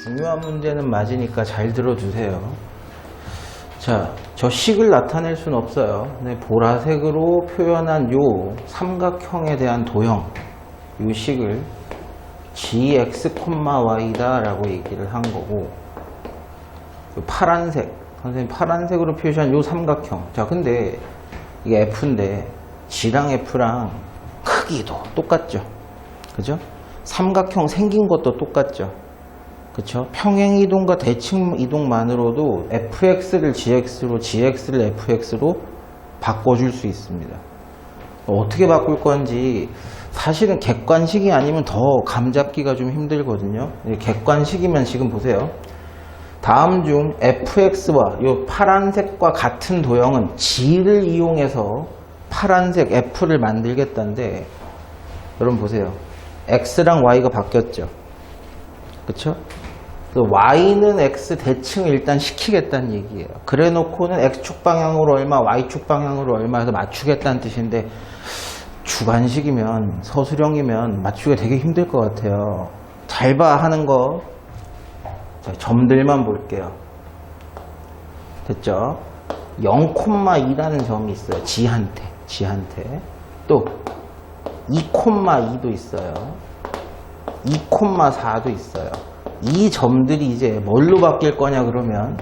중요한 문제는 맞으니까 잘 들어주세요. 자, 저 식을 나타낼 수는 없어요. 근데 보라색으로 표현한 요 삼각형에 대한 도형, 요 식을 gx, y다 라고 얘기를 한 거고, 요 파란색, 선생님 파란색으로 표시한 요 삼각형. 자, 근데 이게 f인데 g랑 f랑 크기도 똑같죠. 그죠? 삼각형 생긴 것도 똑같죠. 그쵸? 평행 이동과 대칭 이동만으로도 fx를 gx로, gx를 fx로 바꿔줄 수 있습니다. 어떻게 바꿀 건지 사실은 객관식이 아니면 더 감 잡기가 좀 힘들거든요. 객관식이면 지금 보세요. 다음 중 fx와 이 파란색과 같은 도형은 g를 이용해서 파란색 f를 만들겠다는데, 여러분 보세요. x랑 y가 바뀌었죠. 그쵸? y는 x 대칭을 일단 시키겠다는 얘기예요. 그래 놓고는 x축 방향으로 얼마, y축 방향으로 얼마 해서 맞추겠다는 뜻인데, 주관식이면, 서술형이면 맞추기가 되게 힘들 것 같아요. 잘 봐 하는 거. 자, 점들만 볼게요. 됐죠? 0,2라는 점이 있어요. g한테. 또 2,2도 있어요. 2,4도 있어요. 이 점들이 이제 뭘로 바뀔 거냐 그러면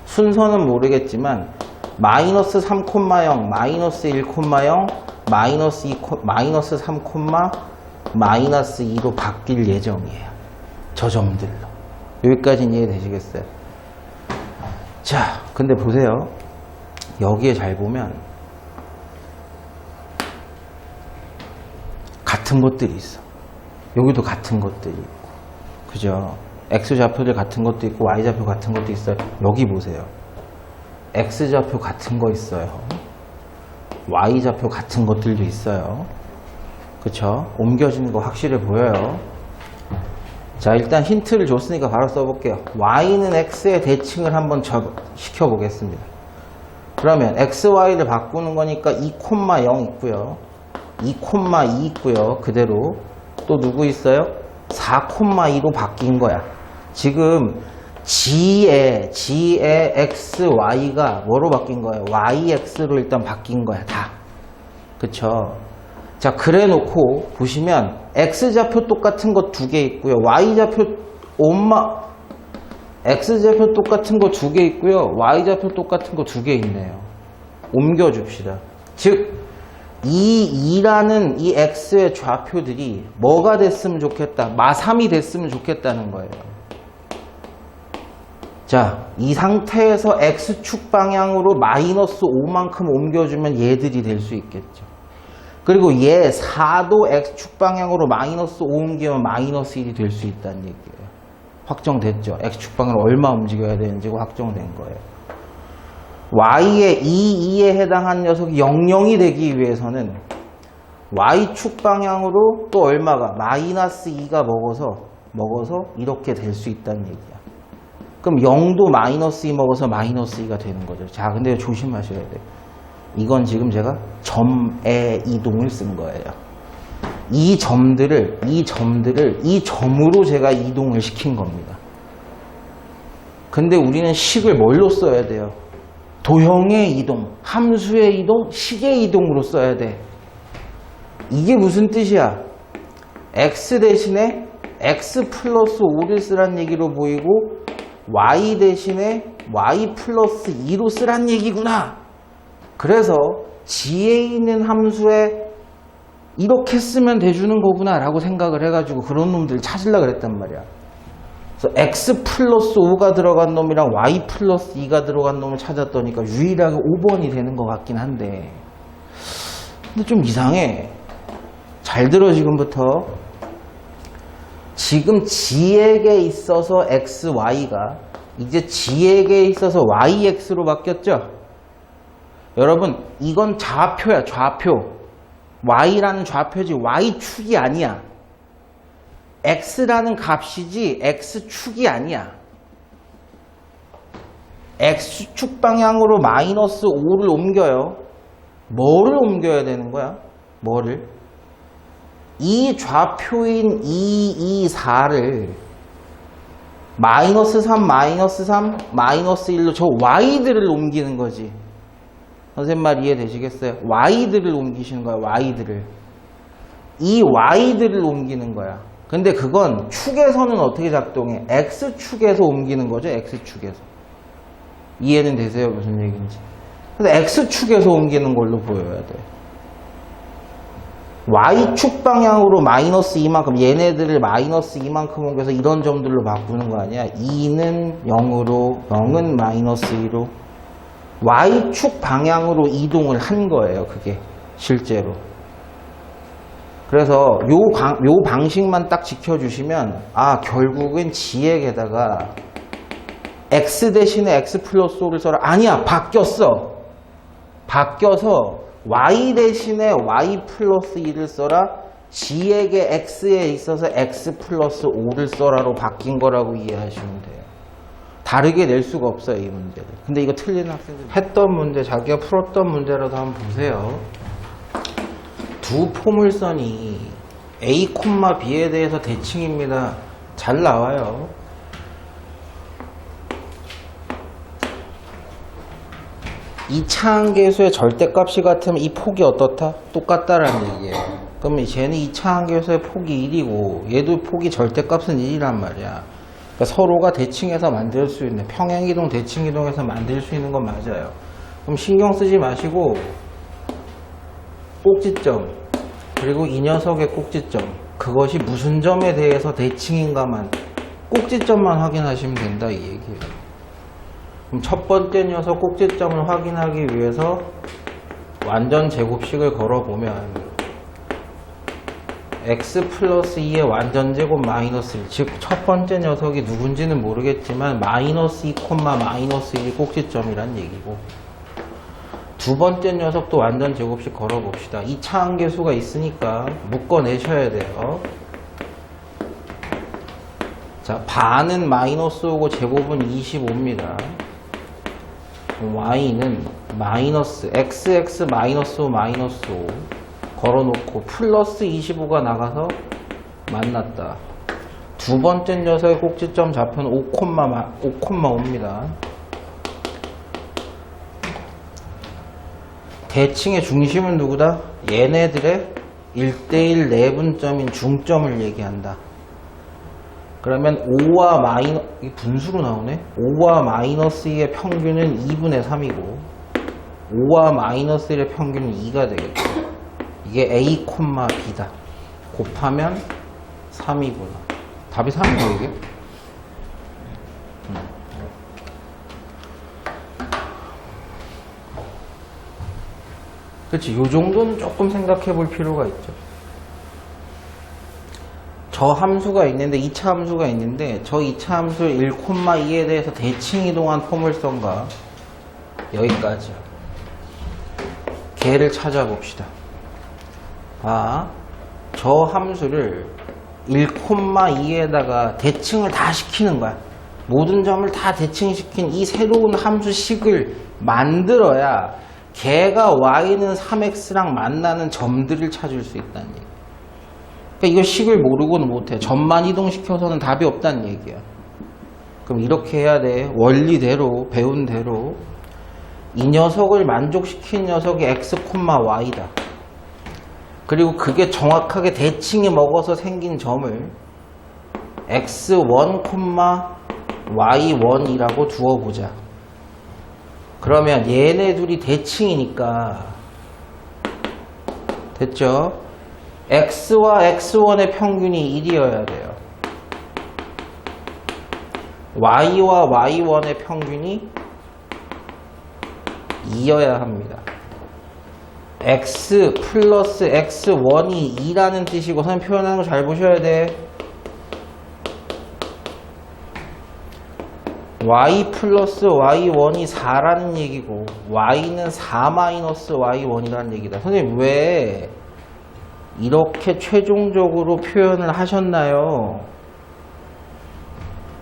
순서는 모르겠지만 마이너스 3,0, 마이너스 1,0, 마이너스 2, 마이너스 3, 마이너스 2로 바뀔 예정이에요. 저 점들로. 여기까지는 이해되시겠어요? 자, 근데 보세요. 여기에 잘 보면 같은 것들이 있어. 여기도 같은 것들이 있고, 그죠? X좌표들 같은 것도 있고 Y좌표 같은 것도 있어요. 여기 보세요. X좌표 같은 거 있어요. Y좌표 같은 것들도 있어요. 그쵸? 옮겨지는 거 확실해 보여요. 자, 일단 힌트를 줬으니까 바로 써볼게요. Y는 X의 대칭을 한번 시켜보겠습니다. 그러면 XY를 바꾸는 거니까 2,0 있고요. 2,2 있고요. 그대로. 또 누구 있어요? 4,2로 바뀐 거야. 지금 G의 XY가 뭐로 바뀐 거예요? YX로 일단 바뀐 거야. 다. 그쵸? 자, 그래 놓고 보시면 X좌표 똑같은 거 2개 있고요. Y좌표 X좌표 똑같은 거 2개 있고요. Y좌표 똑같은 거 2개 있네요. 옮겨줍시다. 즉 이 2라는 이 X의 좌표들이 뭐가 됐으면 좋겠다? 마3이 됐으면 좋겠다는 거예요. 자, 이 상태에서 X축 방향으로 마이너스 5만큼 옮겨주면 얘들이 될 수 있겠죠. 그리고 얘 4도 X축 방향으로 마이너스 5 옮기면 마이너스 1이 될 수 있다는 얘기예요. 확정됐죠? X축 방향으로 얼마 움직여야 되는지가 확정된 거예요. Y의 2에 해당한 녀석이 00이 되기 위해서는 Y축 방향으로 또 얼마가? 마이너스 2가 먹어서 이렇게 될 수 있다는 얘기야. 그럼 0도 마이너스 2 먹어서 마이너스 2가 되는 거죠. 자, 근데 조심하셔야 돼요. 이건 지금 제가 점의 이동을 쓴 거예요. 이 점들을 이 점으로 제가 이동을 시킨 겁니다. 근데 우리는 식을 뭘로 써야 돼요? 도형의 이동, 함수의 이동, 식의 이동으로 써야 돼. 이게 무슨 뜻이야? x 대신에 x 플러스 5를 쓰란 얘기로 보이고 y 대신에 y 플러스 2로 쓰란 얘기구나. 그래서 g에 있는 함수에 이렇게 쓰면 돼주는 거구나 라고 생각을 해가지고 그런 놈들을 찾으려고 그랬단 말이야. 그래서 x 플러스 5가 들어간 놈이랑 y 플러스 2가 들어간 놈을 찾았더니까 유일하게 5번이 되는 것 같긴 한데, 근데 좀 이상해. 잘 들어. 지금부터 지금 g에게 있어서 xy가 이제 g에게 있어서 yx로 바뀌었죠. 여러분, 이건 좌표야. 좌표. y라는 좌표지 y축이 아니야. x라는 값이지 x축이 아니야. x축 방향으로 마이너스 5를 옮겨요. 뭐를 옮겨야 되는 거야? 뭐를? 이 좌표인 2, 2, 4를 마이너스 3, 마이너스 3, 마이너스 1로 저 y들을 옮기는 거지. 선생님 말 이해되시겠어요? y들을 옮기시는 거야, y들을. 이 y들을 옮기는 거야. 근데 그건 축에서는 어떻게 작동해? x축에서 옮기는 거죠, x축에서. 이해는 되세요? 무슨 얘기인지. 그래서 x축에서 옮기는 걸로 보여야 돼. y축 방향으로 마이너스 2만큼, 얘네들을 마이너스 2만큼 옮겨서 이런 점들로 바꾸는 거 아니야? 2는 0으로, 0은 마이너스 2로. y축 방향으로 이동을 한 거예요, 그게. 실제로. 그래서 요 방식만 딱 지켜주시면, 아, 결국은 g에게다가 x 대신에 x 플러스 5를 써라. 아니야, 바뀌었어. 바뀌어서 y 대신에 y 플러스 2를 써라. g에게 x에 있어서 x 플러스 5를 써라로 바뀐 거라고 이해하시면 돼요. 다르게 낼 수가 없어요, 이 문제를. 근데 이거 틀린 학생들 했던 문제, 자기가 풀었던 문제라도 한번 보세요. 두 포물선이 A, B에 대해서 대칭입니다. 잘 나와요. 이 차항계수의 절대값이 같으면 이 폭이 어떻다? 똑같다라는 얘기예요. 그러면 쟤는 이 차항계수의 폭이 1이고 얘도 폭이 절대값은 1이란 말이야. 그러니까 서로가 대칭해서 만들 수 있는, 평행이동, 대칭이동해서 만들 수 있는 건 맞아요. 그럼 신경 쓰지 마시고 꼭지점, 그리고 이 녀석의 꼭지점, 그것이 무슨 점에 대해서 대칭인가만, 꼭지점만 확인하시면 된다, 이 얘기예요. 그럼 첫 번째 녀석 꼭지점을 확인하기 위해서 완전 제곱식을 걸어보면 x 플러스 2의 완전 제곱 마이너스 1, 즉 첫 번째 녀석이 누군지는 모르겠지만 마이너스 2, 마이너스 1이 꼭지점이란 얘기고, 두 번째 녀석도 완전 제곱식 걸어봅시다. 이 차항계수가 있으니까 묶어내셔야 돼요. 자, 반은 마이너스 5고 제곱은 25입니다. y는 마이너스 xx 마이너스 5 마이너스 5 걸어놓고 플러스 25가 나가서 만났다. 두 번째 녀석의 꼭지점 좌표는 5,5입니다. 대칭의 중심은 누구다? 얘네들의 1대1 내분점인 중점을 얘기한다. 그러면 5와 마이너스, 이게 분수로 나오네? 5와 마이너스 2의 평균은 2분의 3이고 5와 마이너스 1의 평균은 2가 되겠죠. 이게 A, B다. 곱하면 3이구나. 답이 3이고 이게? 그렇지. 요 정도는 조금 생각해 볼 필요가 있죠. 저 함수가 있는데, 2차 함수가 있는데, 저 2차 함수 1,2에 대해서 대칭 이동한 포물선과 여기까지요. 걔를 찾아봅시다. 아, 저 함수를 1,2에다가 대칭을 다 시키는 거야. 모든 점을 다 대칭시킨 이 새로운 함수식을 만들어야 걔가 y는 3x랑 만나는 점들을 찾을 수 있다는 얘기. 그러니까 이거 식을 모르고는 못해. 점만 이동시켜서는 답이 없다는 얘기야. 그럼 이렇게 해야 돼. 원리대로, 배운 대로. 이 녀석을 만족시킨 녀석이 x, y다. 그리고 그게 정확하게 대칭이 먹어서 생긴 점을 x1, y1이라고 두어보자. 그러면 얘네 둘이 대칭이니까, 됐죠? x와 x1의 평균이 1이어야 돼요. y와 y1의 평균이 2여야 합니다. x 플러스 x1이 2라는 뜻이고, 선생님 표현하는 거 잘 보셔야 돼. y 플러스 y1이 4라는 얘기고, y는 4 마이너스 y1이라는 얘기다. 선생님 왜 이렇게 최종적으로 표현을 하셨나요?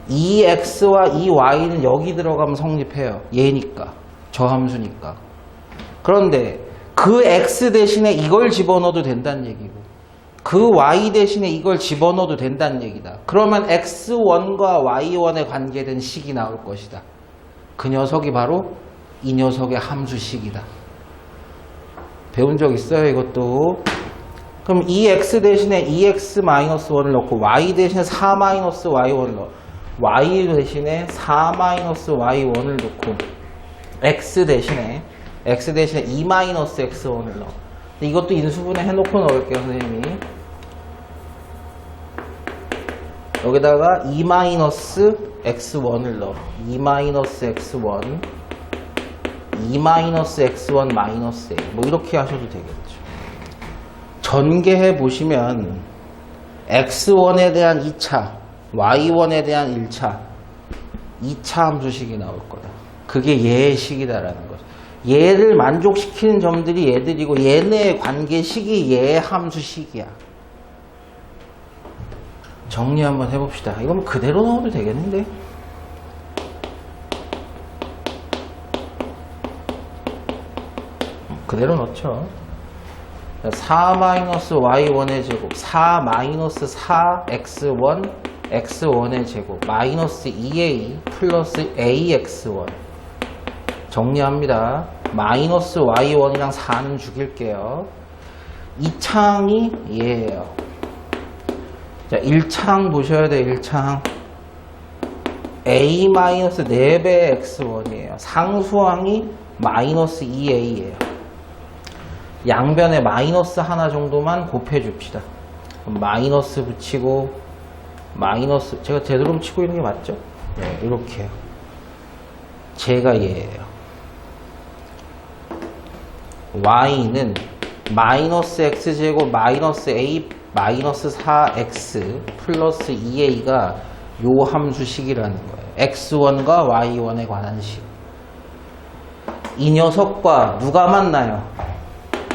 이 x와 이 y는 여기 들어가면 성립해요. 얘니까, 저 함수니까. 그런데 그 x 대신에 이걸 집어넣어도 된다는 얘기고, 그 y 대신에 이걸 집어넣어도 된다는 얘기다. 그러면 x1과 y1에 관계된 식이 나올 것이다. 그 녀석이 바로 이 녀석의 함수식이다. 배운 적 있어요, 이것도? 그럼 이 x 대신에 2x-1을 넣고 y 대신에 4-y1을 넣어. y 대신에 4-y1을 넣고 x 대신에 2-x1을 넣어. 이것도 인수분해 해놓고 넣을게요, 선생님이. 여기다가 2-x1을 넣어. 2-x1, 2-x1 마이너스 a. 뭐 이렇게 하셔도 되겠죠. 전개해 보시면 x1에 대한 2차, y1에 대한 1차, 2차 함수식이 나올 거다. 그게 얘의 식이다라는 거죠. 얘를 만족시키는 점들이 얘들이고 얘네의 관계식이 얘의 함수식이야. 정리 한번 해봅시다. 이건 그대로 넣어도 되겠는데? 그대로 넣죠. 4-y1의 제곱, 4-4x1, x1의 제곱, 마이너스 2a 플러스 ax1. 정리합니다. 마이너스 y1이랑 4는 죽일게요. 2창이 얘예요. 자, 1창 보셔야 돼요. 1창. a-4배 x1이에요. 상수항이 마이너스 2a예요. 양변에 마이너스 하나 정도만 곱해 줍시다. 마이너스 붙이고 마이너스, 제가 제대로 치고 있는 게 맞죠? 네, 이렇게요. 제가 얘예요. y는 마이너스 x제곱 마이너스 a 마이너스 4x 플러스 2a가 요 함수식이라는 거예요. x1과 y1에 관한 식. 이 녀석과 누가 만나요?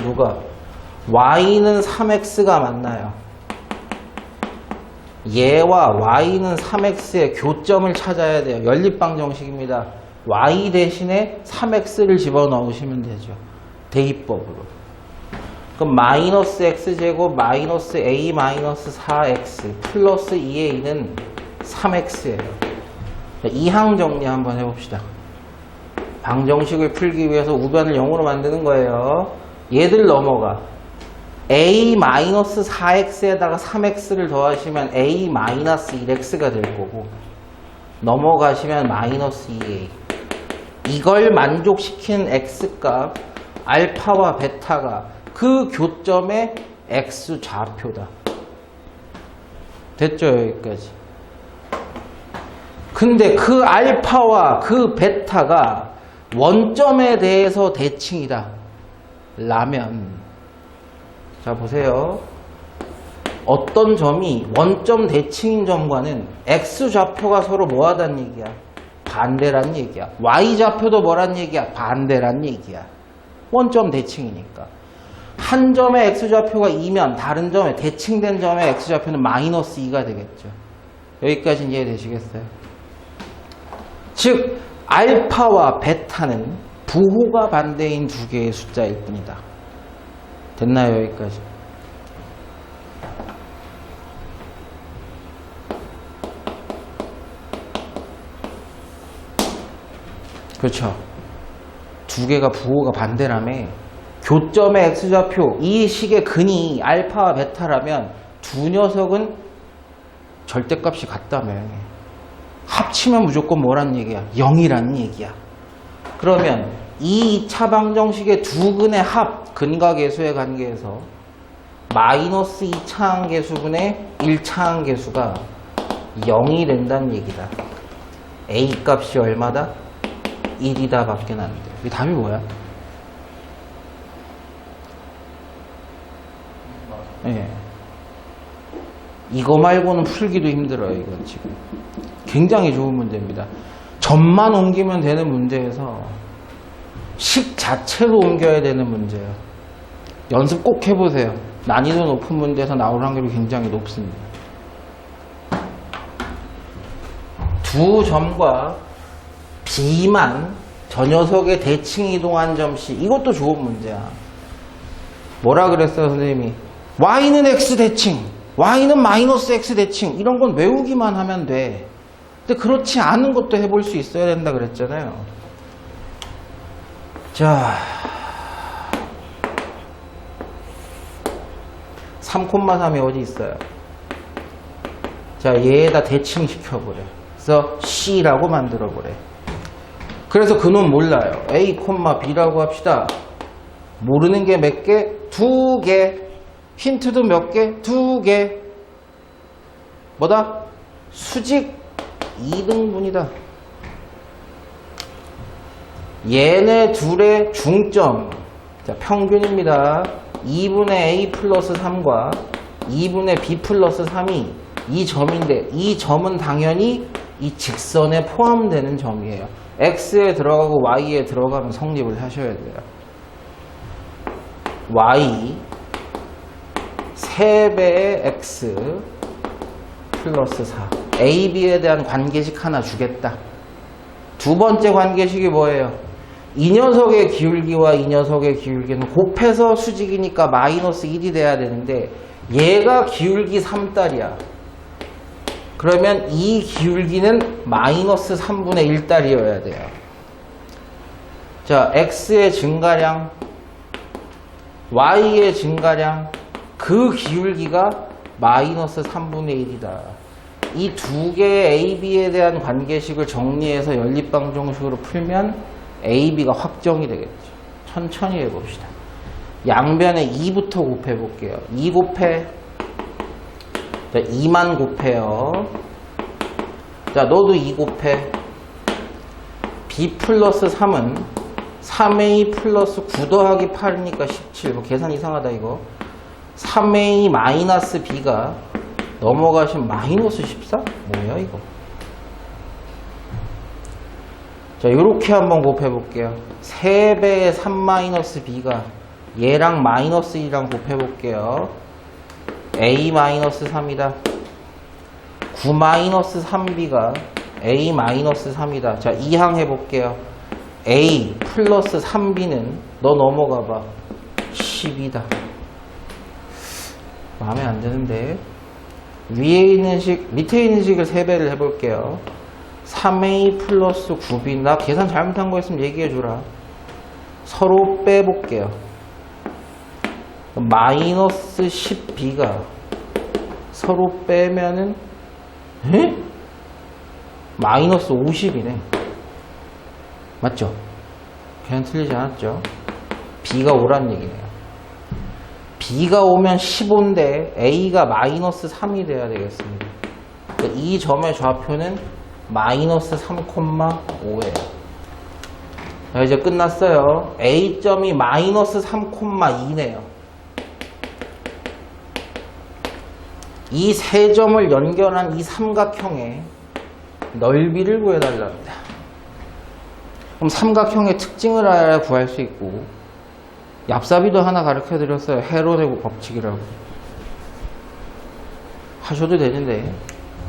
누가? y는 3x가 만나요. 얘와 y는 3x의 교점을 찾아야 돼요. 연립방정식입니다. y 대신에 3x를 집어넣으시면 되죠. 대입법으로. 그럼 마이너스 x제곱 마이너스 a 마이너스 4x 플러스 2a는 3x예요. 이항 정리 한번 해봅시다. 방정식을 풀기 위해서 우변을 0으로 만드는 거예요. 얘들 넘어가. a 마이너스 4x에다가 3x를 더하시면 a 마이너스 1x가 될 거고, 넘어가시면 마이너스 2a. 이걸 만족시킨 x값 알파와 베타가 그 교점의 x 좌표다. 됐죠? 여기까지. 근데 그 알파와 그 베타가 원점에 대해서 대칭이다 라면, 자 보세요. 어떤 점이 원점 대칭인 점과는 x 좌표가 서로 뭐하단 얘기야? 반대란 얘기야. y 좌표도 뭐란 얘기야? 반대란 얘기야. 원점 대칭이니까. 한 점의 x좌표가 2면 다른 점에 대칭된 점의 x좌표는 마이너스 2가 되겠죠. 여기까지는 이해되시겠어요? 즉 알파와 베타는 부호가 반대인 두 개의 숫자일 뿐이다. 됐나요? 여기까지. 그렇죠. 두 개가 부호가 반대라며. 교점의 x좌표, 이 식의 근이 알파와 베타라면 두 녀석은 절대값이 같다며. 합치면 무조건 뭐란 얘기야? 0이란 얘기야. 그러면 이 2차 방정식의 두 근의 합, 근과 계수의 관계에서 마이너스 2차항 계수분의 1차항 계수가 0이 된다는 얘기다. a 값이 얼마다? 1이다 밖에 안 돼. 이 답이 뭐야? 예. 이거 말고는 풀기도 힘들어요. 이건 지금 굉장히 좋은 문제입니다. 점만 옮기면 되는 문제에서 식 자체로 옮겨야 되는 문제예요. 연습 꼭 해보세요. 난이도 높은 문제에서 나올 확률이 굉장히 높습니다. 두 점과 B만 저 녀석의 대칭 이동한 점씩, 이것도 좋은 문제야. 뭐라 그랬어요, 선생님이? y는 x 대칭, y는 마이너스 x 대칭, 이런 건 외우기만 하면 돼. 근데 그렇지 않은 것도 해볼 수 있어야 된다 그랬잖아요. 자, 3,3이 어디 있어요? 자, 얘에다 대칭 시켜보래. 그래서 C라고 만들어보래. 그래서 그놈 몰라요. A, B라고 합시다. 모르는 게 몇 개? 2개. 힌트도 몇 개? 2개. 뭐다? 수직 2등분이다. 얘네 둘의 중점. 자, 평균입니다. 2분의 A 플러스 3과 2분의 B 플러스 3이 이 점인데, 이 점은 당연히 이 직선에 포함되는 점이에요. X에 들어가고 Y에 들어가면 성립을 하셔야 돼요. Y 3배의 X 플러스 4. A, B에 대한 관계식 하나 주겠다. 두 번째 관계식이 뭐예요? 이 녀석의 기울기와 이 녀석의 기울기는 곱해서 수직이니까 마이너스 1이 돼야 되는데 얘가 기울기 3달이야. 그러면 이 기울기는 마이너스 3분의 1달이어야 돼요. 자, X의 증가량, Y의 증가량, 그 기울기가 마이너스 3분의 1이다. 이 두 개의 A, B에 대한 관계식을 정리해서 연립방정식으로 풀면 A, B가 확정이 되겠죠. 천천히 해봅시다. 양변에 2부터 곱해볼게요. 2 곱해. 자, 2만 곱해요. 자, 너도 2 곱해. B 플러스 3은 3A 플러스 9 더하기 8이니까 17. 뭐 계산 이상하다 이거. 3A 마이너스 B가 넘어가시면 마이너스 14? 뭐야 이거. 자, 요렇게 한번 곱해볼게요. 3배의 3 마이너스 B가 얘랑 마이너스 2랑 곱해볼게요. A 마이너스 3이다. 9 마이너스 3B가 A 마이너스 3이다. 자, 2항 해볼게요. A 플러스 3B는 너 넘어가봐. 10이다. 마음에 안 드는데. 위에 있는 식, 밑에 있는 식을 3배를 해볼게요. 3A 플러스 9B. 나 계산 잘못한 거 있으면 얘기해주라. 서로 빼볼게요. 마이너스 10B가 서로 빼면은 에? 마이너스 50이네. 맞죠? 그냥 틀리지 않았죠? B가 오란 얘기네요. B가 오면 15인데 A가 마이너스 3이 돼야 되겠습니다. 이 점의 좌표는 마이너스 3,5예요. 자, 이제 끝났어요. A점이 마이너스 3,2네요. 이 세 점을 연결한 이 삼각형의 넓이를 구해달랍니다. 그럼 삼각형의 특징을 알아야 구할 수 있고, 얍삽이도 하나 가르쳐드렸어요. 헤로의 법칙이라고. 하셔도 되는데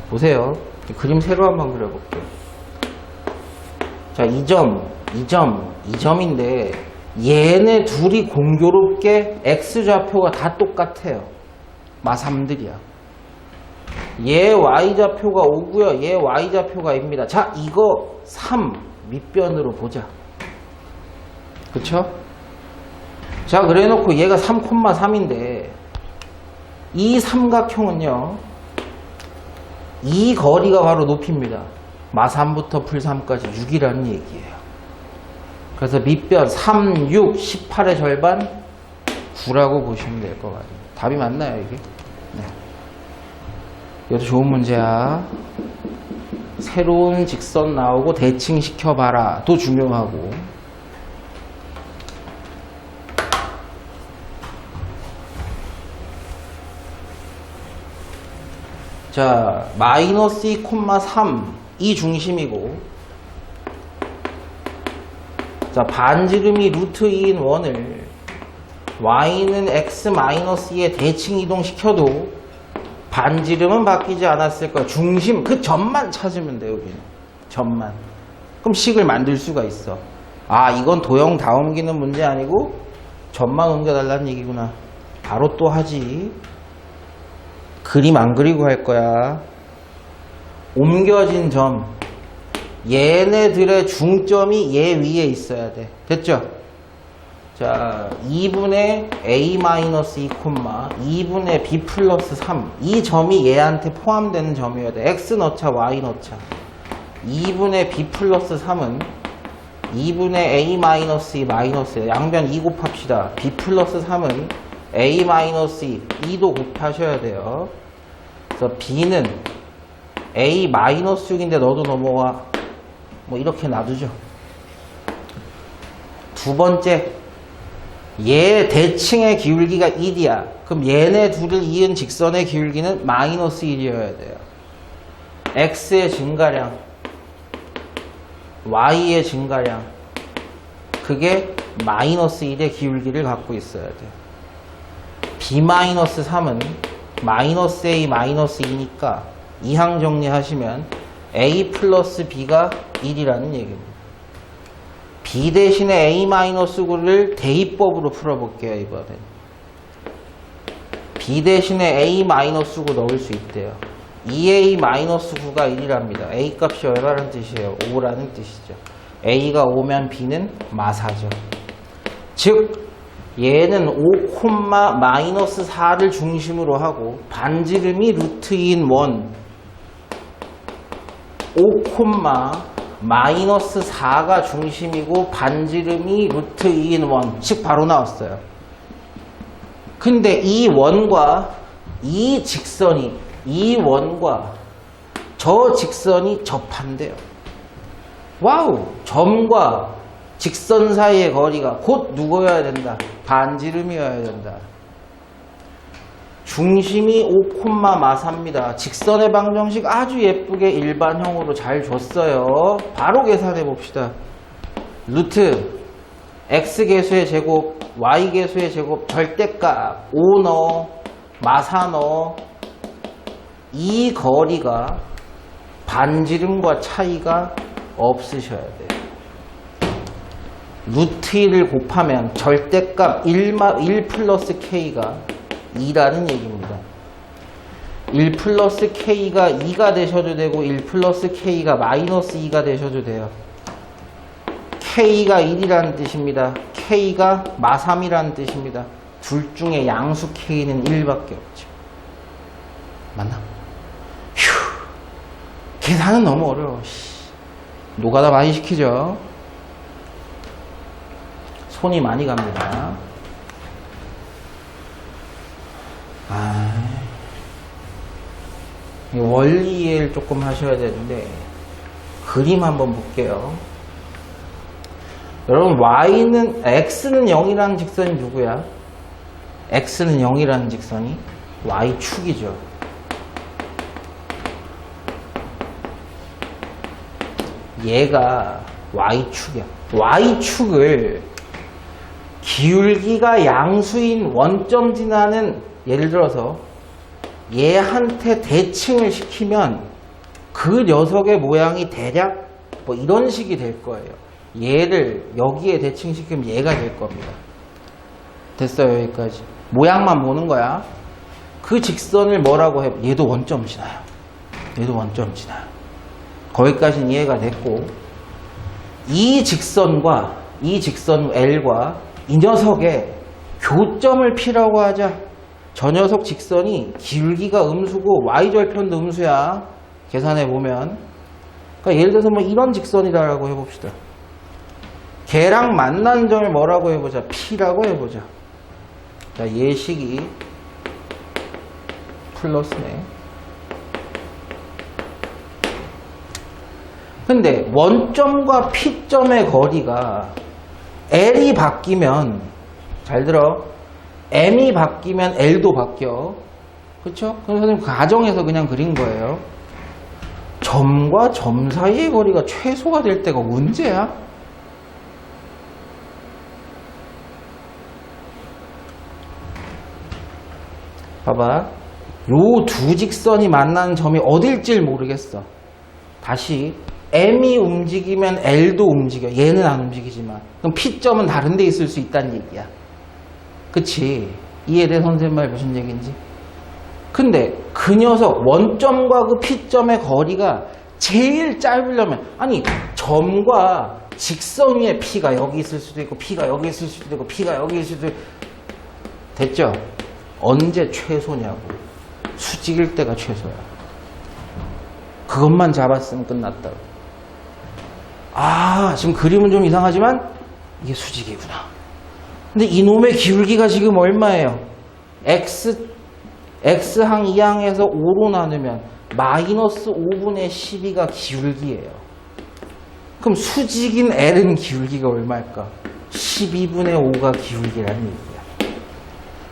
보세요. 그림 새로 한번 그려볼게요. 자, 이 점인데 얘네 둘이 공교롭게 X좌표가 다 똑같아요. 마3들이야. 얘 Y좌표가 5고요. 얘 Y좌표가 입니다. 자, 이거 3 밑변으로 보자. 그쵸? 자, 그래 놓고 얘가 3,3인데 이 삼각형은요, 이 거리가 바로 높이입니다. 마3부터 풀3까지 6이라는 얘기예요. 그래서 밑변 3, 6, 18의 절반 9라고 보시면 될 것 같아요. 답이 맞나요, 이게? 네. 이것도 좋은 문제야. 새로운 직선 나오고 대칭 시켜봐라. 또 중요하고. 자, 마이너스 2,3 이 중심이고, 자, 반지름이 루트 2인 원을 y는 x 마이너스 2에 대칭 이동시켜도 반지름은 바뀌지 않았을 거야. 중심, 그 점만 찾으면 돼, 여기는. 점만. 그럼 식을 만들 수가 있어. 아, 이건 도형 다 옮기는 문제 아니고 점만 옮겨달라는 얘기구나. 바로 또 하지. 그림 안 그리고 할 거야. 옮겨진 점. 얘네들의 중점이 얘 위에 있어야 돼. 됐죠? 자, 2분의 a-2, 2분의 b 플러스 3. 이 점이 얘한테 포함되는 점이어야 돼. x 넣자, y 넣자. 2분의 b 플러스 3은 2분의 a-2 마이너스 양변 2 곱합시다. b 플러스 3은 a 마이너스 2도 곱하셔야 돼요. 그래서 b는 a 마이너스 6인데 너도 넘어와. 뭐 이렇게 놔두죠. 두 번째, 얘 대칭의 기울기가 1이야. 그럼 얘네 둘을 이은 직선의 기울기는 마이너스 1이어야 돼요. x의 증가량, y의 증가량, 그게 마이너스 1의 기울기를 갖고 있어야 돼요. b-3은 마이너스 a 마이너스 2니까 이항 정리하시면 a 플러스 b가 1이라는 얘기입니다. b 대신에 a-9를 대입법으로 풀어볼게요. 이번엔 b 대신에 a-9 넣을 수 있대요. 2a-9가 1이랍니다. a 값이 얼마라는 뜻이에요? 5라는 뜻이죠. a가 5면 b는 마사죠. 즉 얘는 5,-4를 중심으로 하고 반지름이 루트인 1, 5,-4가 중심이고 반지름이 루트인 1, 즉 바로 나왔어요. 근데 이 원과 이 직선이, 이 원과 저 직선이 접한대요. 와우! 점과 직선 사이의 거리가 곧 누구여야 된다? 반지름이어야 된다. 중심이 5,-4입니다. 직선의 방정식 아주 예쁘게 일반형으로 잘 줬어요. 바로 계산해 봅시다. 루트 x계수의 제곱, y계수의 제곱, 절대값 5 넣어, 마4 넣어. 이 거리가 반지름과 차이가 없으셔야 돼요. 루트 1을 곱하면 절대값 1 플러스 k가 2라는 얘기입니다. 1 플러스 k가 2가 되셔도 되고 1 플러스 k가 마이너스 2가 되셔도 돼요. k가 1이라는 뜻입니다. k가 마3이라는 뜻입니다. 둘 중에 양수 k는 1밖에 없죠. 맞나? 휴, 계산은 너무 어려워. 노가다 많이 시키죠. 손이 많이 갑니다. 원리 이해를 조금 하셔야 되는데 그림 한번 볼게요. 여러분 x는 0이라는 직선이 누구야? x는 0이라는 직선이 y축이죠. 얘가 y축이야. y축을 기울기가 양수인 원점 지나는, 예를 들어서 얘한테 대칭을 시키면 그 녀석의 모양이 대략 뭐 이런 식이 될 거예요. 얘를 여기에 대칭시키면 얘가 될 겁니다. 됐어요. 여기까지. 모양만 보는 거야. 그 직선을 뭐라고 해? 얘도 원점 지나요. 얘도 원점 지나요. 거기까지는 이해가 됐고, 이 직선과 이 직선 L과 이 녀석의 교점을 P라고 하자. 저 녀석 직선이 기울기가 음수고 Y절편도 음수야. 계산해보면. 그러니까 예를 들어서 뭐 이런 직선이다라고 해봅시다. 걔랑 만난 점을 뭐라고 해보자? P라고 해보자. 자, 예식이 플러스네. 근데 원점과 P점의 거리가 L이 바뀌면, 잘 들어, M이 바뀌면 L도 바뀌어. 그쵸? 그래서 선생님 가정에서 그냥 그린 거예요. 점과 점 사이의 거리가 최소가 될 때가 언제야? 봐봐. 요 두 직선이 만나는 점이 어딜지 모르겠어. 다시 M이 움직이면 L도 움직여. 얘는 안 움직이지만. 그럼 P점은 다른 데 있을 수 있다는 얘기야. 그치? 이해돼 선생님 말 무슨 얘기인지? 근데 그 녀석 원점과 그 P점의 거리가 제일 짧으려면 아니 점과 직선 위에 P가 여기 있을 수도 있고 P가 여기 있을 수도 있고 P가 여기 있을 수도 있고 됐죠? 언제 최소냐고. 수직일 때가 최소야. 그것만 잡았으면 끝났다고. 아 지금 그림은 좀 이상하지만 이게 수직이구나. 근데 이놈의 기울기가 지금 얼마예요? X항 2항에서 5로 나누면 마이너스 5분의 12가 기울기예요. 그럼 수직인 L은 기울기가 얼마일까? 12분의 5가 기울기라는 얘기야.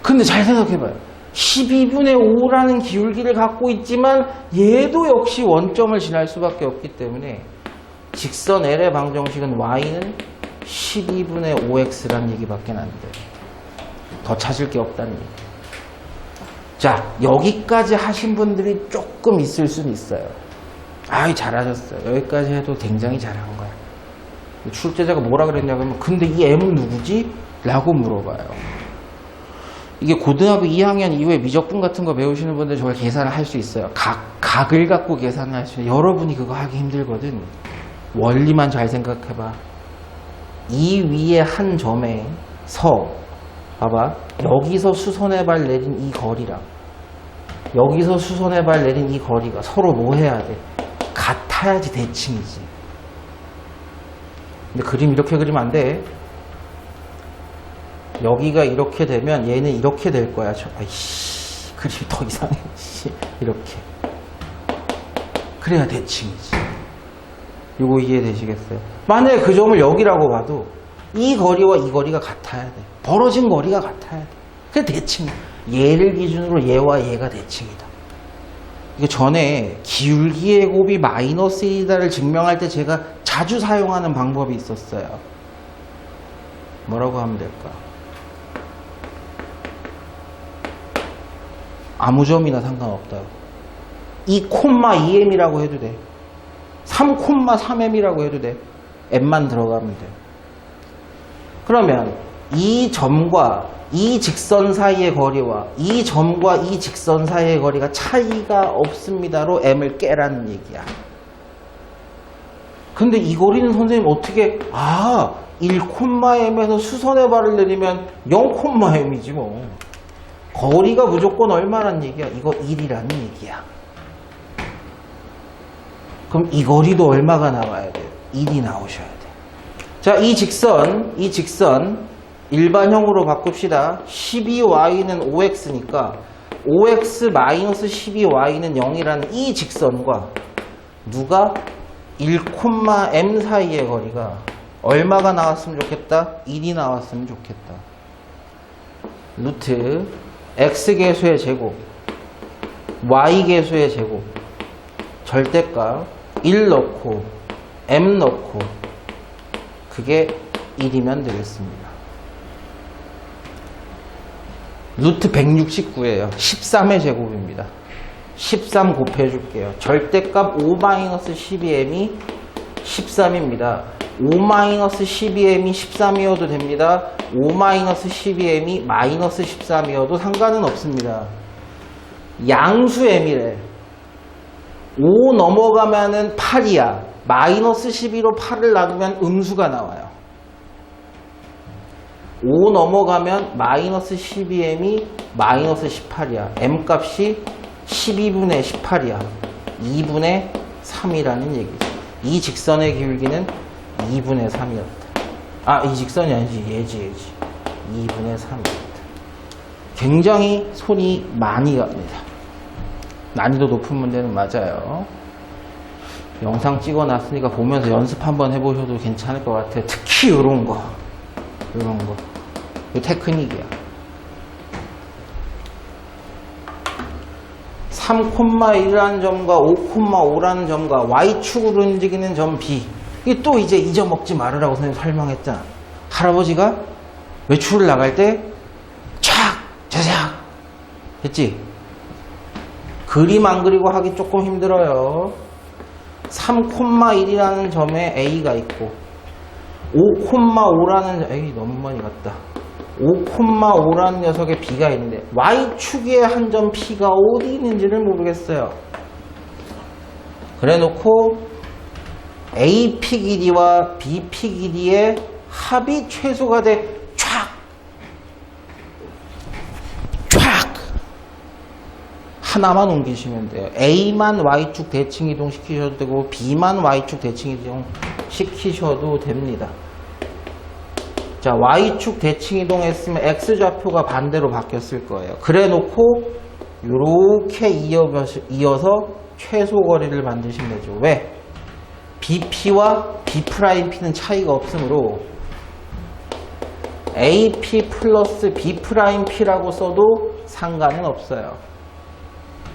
근데 잘 생각해봐요. 12분의 5라는 기울기를 갖고 있지만 얘도 역시 원점을 지날 수밖에 없기 때문에 직선 L의 방정식은 Y는 12분의 5X라는 얘기밖에 안 돼요. 더 찾을 게 없다는 얘기. 자, 여기까지 하신 분들이 조금 있을 수는 있어요. 아이, 잘하셨어요. 여기까지 해도 굉장히 잘한 거야. 출제자가 뭐라 그랬냐면, 근데 이 M은 누구지? 라고 물어봐요. 이게 고등학교 2학년 이후에 미적분 같은 거 배우시는 분들 저걸 계산을 할 수 있어요. 각을 갖고 계산을 할 수 있어요. 여러분이 그거 하기 힘들거든. 원리만 잘 생각해봐. 이 위에 한 점에서 봐봐. 여기서 수선의 발 내린 이 거리랑 여기서 수선의 발 내린 이 거리가 서로 뭐 해야 돼? 같아야지 대칭이지. 근데 그림 이렇게 그리면 안 돼. 여기가 이렇게 되면 얘는 이렇게 될 거야. 아이씨, 그림이 더 이상해. 이렇게. 그래야 대칭이지. 이거 이해되시겠어요? 만약에 그 점을 여기라고 봐도 이 거리와 이 거리가 같아야 돼. 벌어진 거리가 같아야 돼. 그게 대칭. 얘를 기준으로 얘와 얘가 대칭이다. 이게 전에 기울기의 곱이 마이너스 1이다를 증명할 때 제가 자주 사용하는 방법이 있었어요. 뭐라고 하면 될까? 아무 점이나 상관없다고. 2,2m이라고 해도 돼. 3,3m이라고 해도 돼. m만 들어가면 돼. 그러면 이 점과 이 직선 사이의 거리와 이 점과 이 직선 사이의 거리가 차이가 없습니다로 m을 깨라는 얘기야. 근데 이 거리는 선생님 어떻게 1,m에서 수선의 발을 내리면 0,m이지 뭐. 거리가 무조건 얼마란 얘기야? 이거 1이라는 얘기야. 그럼 이 거리도 얼마가 나와야 돼요? 1이 나오셔야 돼. 자, 이 직선 일반형으로 바꿉시다. 12y는 5x니까 5x-12y는 0이라는 이 직선과 누가 1,m 사이의 거리가 얼마가 나왔으면 좋겠다? 1이 나왔으면 좋겠다. 루트 x계수의 제곱 y계수의 제곱 절대값 1 넣고 m 넣고 그게 1이면 되겠습니다. 루트 169예요. 13의 제곱입니다. 13 곱해줄게요. 절대값 5-12m이 13입니다. 5-12m이 13이어도 됩니다. 5-12m이 마이너스 13이어도 상관은 없습니다. 양수 m이래. 5 넘어가면은 8이야. 마이너스 12로 8을 나누면 음수가 나와요. 5 넘어가면 마이너스 12m이 마이너스 18이야. m 값이 12분의 18이야. 2분의 3이라는 얘기죠. 이 직선의 기울기는 2분의 3이었다. 이 직선이 아니지. 얘지. 2분의 3이었다. 굉장히 손이 많이 갑니다. 난이도 높은 문제는 맞아요. 영상 찍어놨으니까 보면서 연습 한번 해보셔도 괜찮을 것 같아요. 특히 이런 거. 이 테크닉이야. 3,1라는 점과 5,5라는 점과 Y축으로 움직이는 점 B. 이게 또 이제 잊어먹지 말으라고 선생님 설명했잖아. 할아버지가 외출을 나갈 때 촥! 자작! 했지? 그림 안 그리고 하기 조금 힘들어요. 3,1이라는 점에 A가 있고 5,5라는 점, 에이 너무 많이 갔다. 5,5라는 녀석의 B가 있는데 Y축의 한 점 P가 어디 있는지를 모르겠어요. 그래 놓고 AP 길이와 BP 길이의 합이 최소가 돼 쫙 하나만 옮기시면 돼요. A만 Y축 대칭 이동 시키셔도 되고 B만 Y축 대칭 이동 시키셔도 됩니다. 자, Y축 대칭 이동했으면 X좌표가 반대로 바뀌었을 거예요. 그래 놓고 이렇게 이어서 최소 거리를 만드시면 되죠. 왜? BP와 B'P는 차이가 없으므로 AP 플러스 B'P라고 써도 상관은 없어요.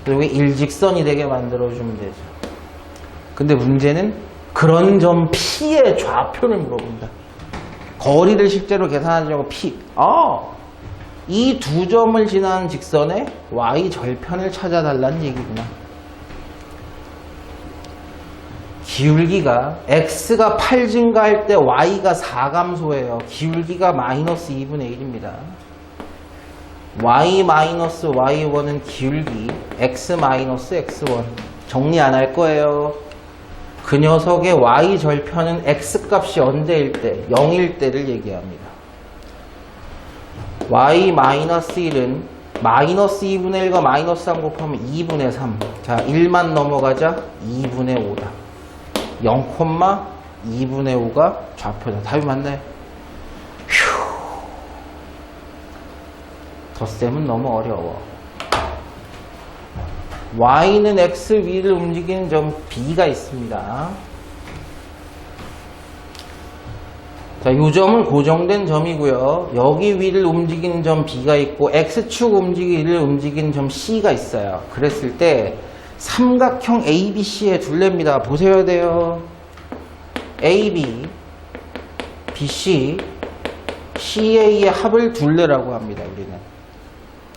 그리고 일직선이 되게 만들어주면 되죠. 근데 문제는 그런 점 P의 좌표를 물어본다. 거리를 실제로 계산하지 말고 P. 이 두 점을 지나는 직선의 Y 절편을 찾아달라는 얘기구나. 기울기가 X가 8 증가할 때 Y가 4 감소해요. 기울기가 마이너스 2분의 1입니다. Y 마이너스 Y1은 기울기 X 마이너스 X1. 정리 안 할 거예요. 그 녀석의 Y 절편은 X값이 언제일 때? 0일 때를 얘기합니다. Y 마이너스 1은 마이너스 2분의 1과 마이너스 3 곱하면 2분의 3. 자, 1만 넘어가자 2분의 5다. 0,2분의 5가 좌표다. 답이 맞나요? 휴. 덧셈은 너무 어려워. Y는 X 위를 움직이는 점 B가 있습니다. 자, 이 점은 고정된 점이고요. 여기 위를 움직이는 점 B가 있고 X축 위를 움직이는 점 C가 있어요. 그랬을 때 삼각형 ABC의 둘레입니다. 보셔야 돼요. AB, BC, CA의 합을 둘레라고 합니다. 우리는.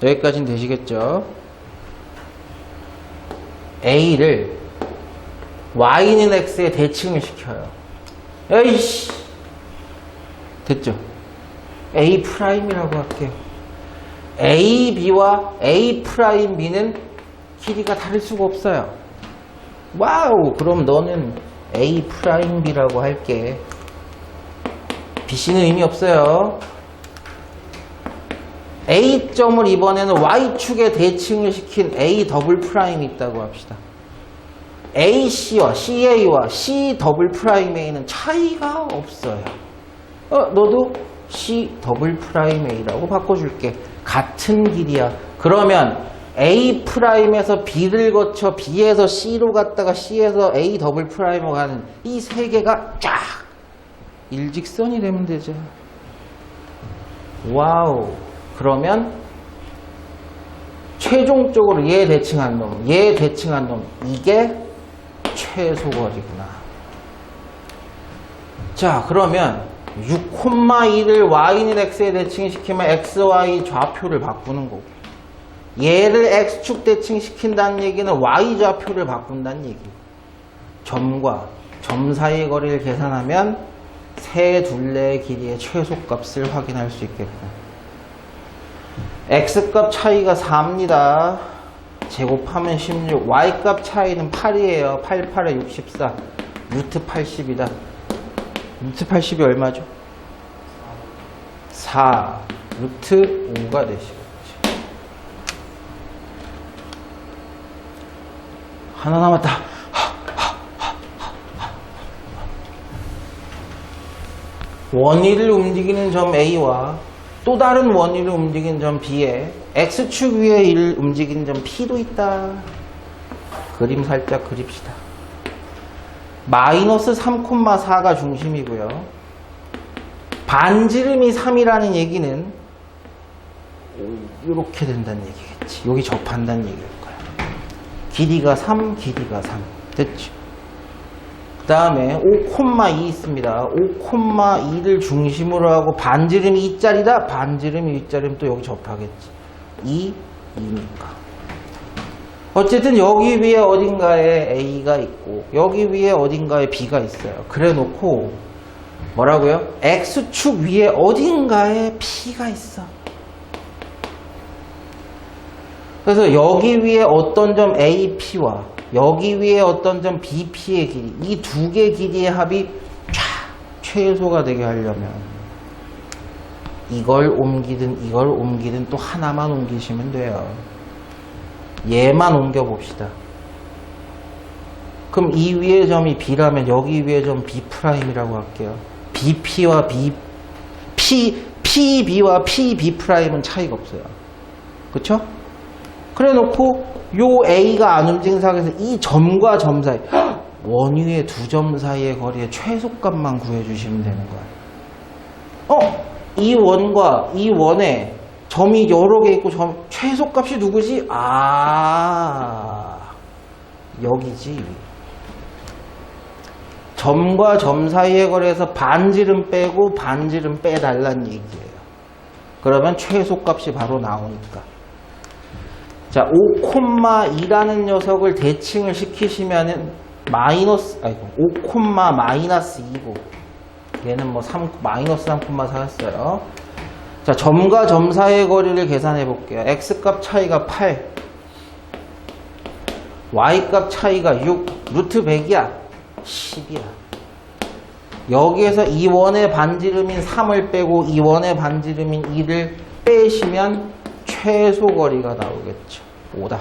여기까지는 되시겠죠? A를 Y는 X에 대칭을 시켜요. 에이씨! 됐죠? A'이라고 할게요. AB와 A'B는 길이가 다를 수가 없어요. 와우! 그럼 너는 A'B라고 할게. BC는 의미 없어요. A점을 이번에는 Y축에 대칭을 시킨 A'B'이 있다고 합시다. AC와 CA와 C'A는 차이가 없어요. 너도 C'A라고 바꿔줄게. 같은 길이야. 그러면 A'에서 B를 거쳐 B에서 C로 갔다가 C에서 A'로 가는 이 세 개가 쫙 일직선이 되면 되죠. 와우. 그러면 최종적으로 얘 대칭한 놈, 이게 최소거리구나. 자, 그러면 6,2를 Y는 X에 대칭시키면 XY 좌표를 바꾸는 거고, 얘를 X축 대칭시킨다는 얘기는 Y 좌표를 바꾼다는 얘기. 점과 점 사이의 거리를 계산하면 세 둘레의 길이의 최소값을 확인할 수 있겠고, X값 차이가 4입니다. 제곱하면 16. Y값 차이는 8이에요. 8, 8에 64. 루트 80이다. 루트 80이 얼마죠? 4. 루트 5가 되시겠지. 하나 남았다. 원위를 움직이는 점 A와 또 다른 원위를 움직이는 점 B에 X축 위에 를 움직이는 점 P도 있다. 그림 살짝 그립시다. 마이너스 3,4가 중심이고요. 반지름이 3이라는 얘기는 이렇게 된다는 얘기겠지. 여기 접한다는 얘기일 거야. 길이가 3, 길이가 3. 됐죠? 그 다음에 5,2 있습니다. 5,2를 중심으로 하고 반지름이 2짜리다. 반지름이 2짜리면 또 여기 접하겠지. 2니까. 어쨌든 여기 위에 어딘가에 A가 있고 여기 위에 어딘가에 B가 있어요. 그래 놓고 뭐라고요? X축 위에 어딘가에 P가 있어. 그래서 여기 위에 어떤 점 AP와 여기 위에 어떤 점 BP의 길이, 이 두 개 길이의 합이 최소가 되게 하려면 이걸 옮기든 이걸 옮기든 또 하나만 옮기시면 돼요. 얘만 옮겨봅시다. 그럼 이 위의 점이 B라면 여기 위의 점 B'이라고 할게요. BP와 PB와 PB'은 차이가 없어요. 그쵸? 그래 놓고 요 A가 안 움직인 상황에서 이 점과 점 사이, 원위의 두 점 사이의 거리의 최소값만 구해주시면 되는 거야. 이 원과 이 원에 점이 여러 개 있고 최소값이 누구지? 여기지. 점과 점 사이의 거리에서 반지름 빼고 반지름 빼달란 얘기예요. 그러면 최소값이 바로 나오니까. 자, 5,2라는 녀석을 대칭을 시키시면은 5, 마이너스 2고 얘는 뭐 마이너스 3,4였어요. 자, 점과 점 사이의 거리를 계산해 볼게요. X값 차이가 8, Y값 차이가 6, 루트 100이야. 10이야. 여기에서 이 원의 반지름인 3을 빼고 이 원의 반지름인 2를 빼시면 최소 거리가 나오겠죠. 5다.